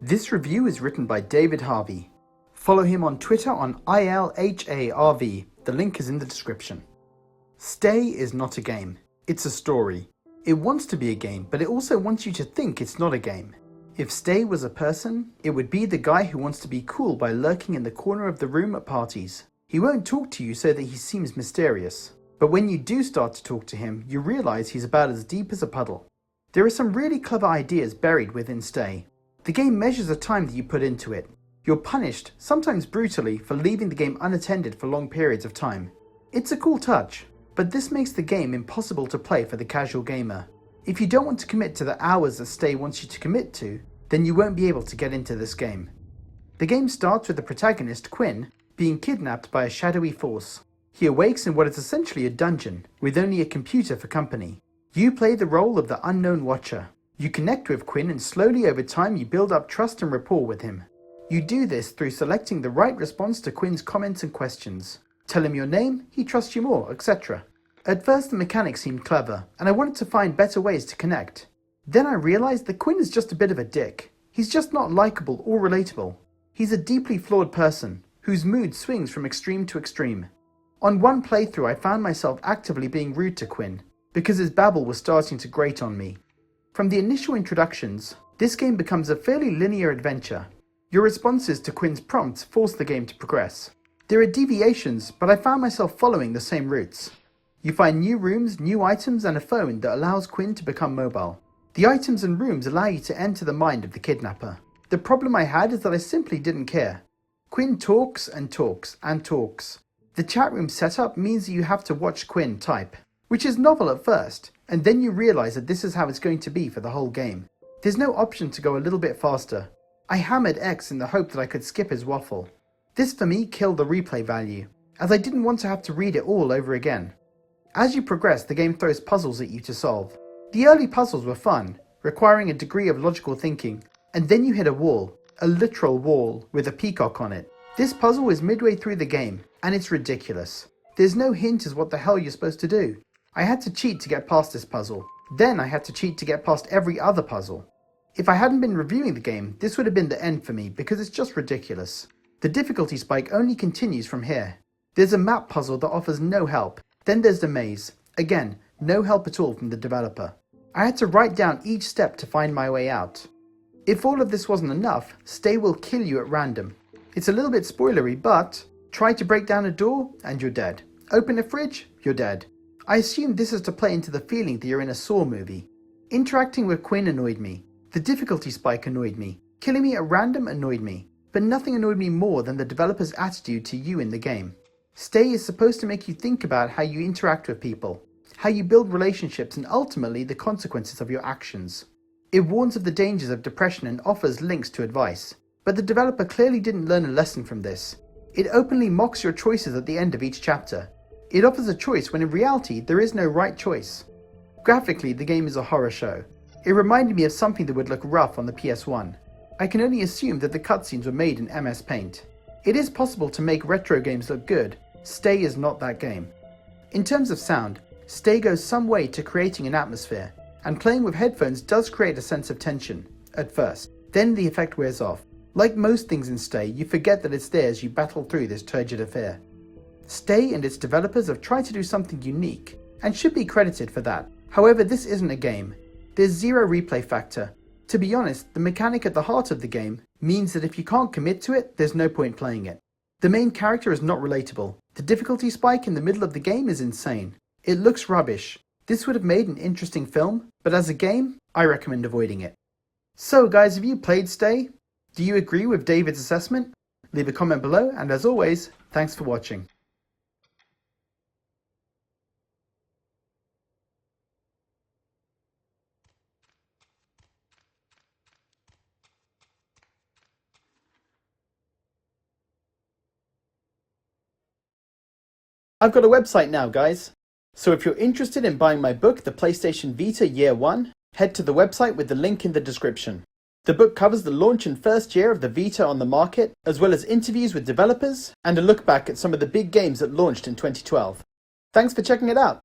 This review is written by David Harvey. Follow him on Twitter on ILHARV. The link is in the description. Stay is not a game. It's a story. It wants to be a game, but it also wants you to think it's not a game. If Stay was a person, it would be the guy who wants to be cool by lurking in the corner of the room at parties. He won't talk to you so that he seems mysterious. But when you do start to talk to him, you realize he's about as deep as a puddle. There are some really clever ideas buried within Stay. The game measures the time that you put into it. You're punished, sometimes brutally, for leaving the game unattended for long periods of time. It's a cool touch, but this makes the game impossible to play for the casual gamer. If you don't want to commit to the hours that Stay wants you to commit to, then you won't be able to get into this game. The game starts with the protagonist, Quinn, being kidnapped by a shadowy force. He awakes in what is essentially a dungeon, with only a computer for company. You play the role of the unknown watcher. You connect with Quinn, and slowly over time you build up trust and rapport with him. You do this through selecting the right response to Quinn's comments and questions. Tell him your name, he trusts you more, etc. At first the mechanics seemed clever, and I wanted to find better ways to connect. Then I realized that Quinn is just a bit of a dick. He's just not likable or relatable. He's a deeply flawed person, whose mood swings from extreme to extreme. On one playthrough I found myself actively being rude to Quinn, because his babble was starting to grate on me. From the initial introductions, this game becomes a fairly linear adventure. Your responses to Quinn's prompts force the game to progress. There are deviations, but I found myself following the same routes. You find new rooms, new items, and a phone that allows Quinn to become mobile. The items and rooms allow you to enter the mind of the kidnapper. The problem I had is that I simply didn't care. Quinn talks and talks and talks. The chat room setup means that you have to watch Quinn type, which is novel at first, and then you realize that this is how it's going to be for the whole game. There's no option to go a little bit faster. I hammered X in the hope that I could skip his waffle. This for me killed the replay value, as I didn't want to have to read it all over again. As you progress, the game throws puzzles at you to solve. The early puzzles were fun, requiring a degree of logical thinking, and then you hit a wall, a literal wall with a peacock on it. This puzzle is midway through the game, and it's ridiculous. There's no hint as what the hell you're supposed to do. I had to cheat to get past this puzzle. Then I had to cheat to get past every other puzzle. If I hadn't been reviewing the game, this would have been the end for me because it's just ridiculous. The difficulty spike only continues from here. There's a map puzzle that offers no help. Then there's the maze. Again, no help at all from the developer. I had to write down each step to find my way out. If all of this wasn't enough, Stay will kill you at random. It's a little bit spoilery, but try to break down a door and you're dead. Open a fridge, you're dead. I assume this is to play into the feeling that you're in a Saw movie. Interacting with Quinn annoyed me. The difficulty spike annoyed me. Killing me at random annoyed me. But nothing annoyed me more than the developer's attitude to you in the game. Stay is supposed to make you think about how you interact with people, how you build relationships, and ultimately the consequences of your actions. It warns of the dangers of depression and offers links to advice. But the developer clearly didn't learn a lesson from this. It openly mocks your choices at the end of each chapter. It offers a choice when in reality there is no right choice. Graphically, the game is a horror show. It reminded me of something that would look rough on the PS1. I can only assume that the cutscenes were made in MS Paint. It is possible to make retro games look good. Stay is not that game. In terms of sound, Stay goes some way to creating an atmosphere, and playing with headphones does create a sense of tension, at first. Then the effect wears off. Like most things in Stay, you forget that it's there as you battle through this turgid affair. Stay and its developers have tried to do something unique, and should be credited for that. However, this isn't a game. There's zero replay factor. To be honest, the mechanic at the heart of the game means that if you can't commit to it, there's no point playing it. The main character is not relatable. The difficulty spike in the middle of the game is insane. It looks rubbish. This would have made an interesting film, but as a game, I recommend avoiding it. So guys, have you played Stay? Do you agree with David's assessment? Leave a comment below, and as always, thanks for watching. I've got a website now, guys. So if you're interested in buying my book, The PlayStation Vita Year 1, head to the website with the link in the description. The book covers the launch and first year of the Vita on the market, as well as interviews with developers and a look back at some of the big games that launched in 2012. Thanks for checking it out.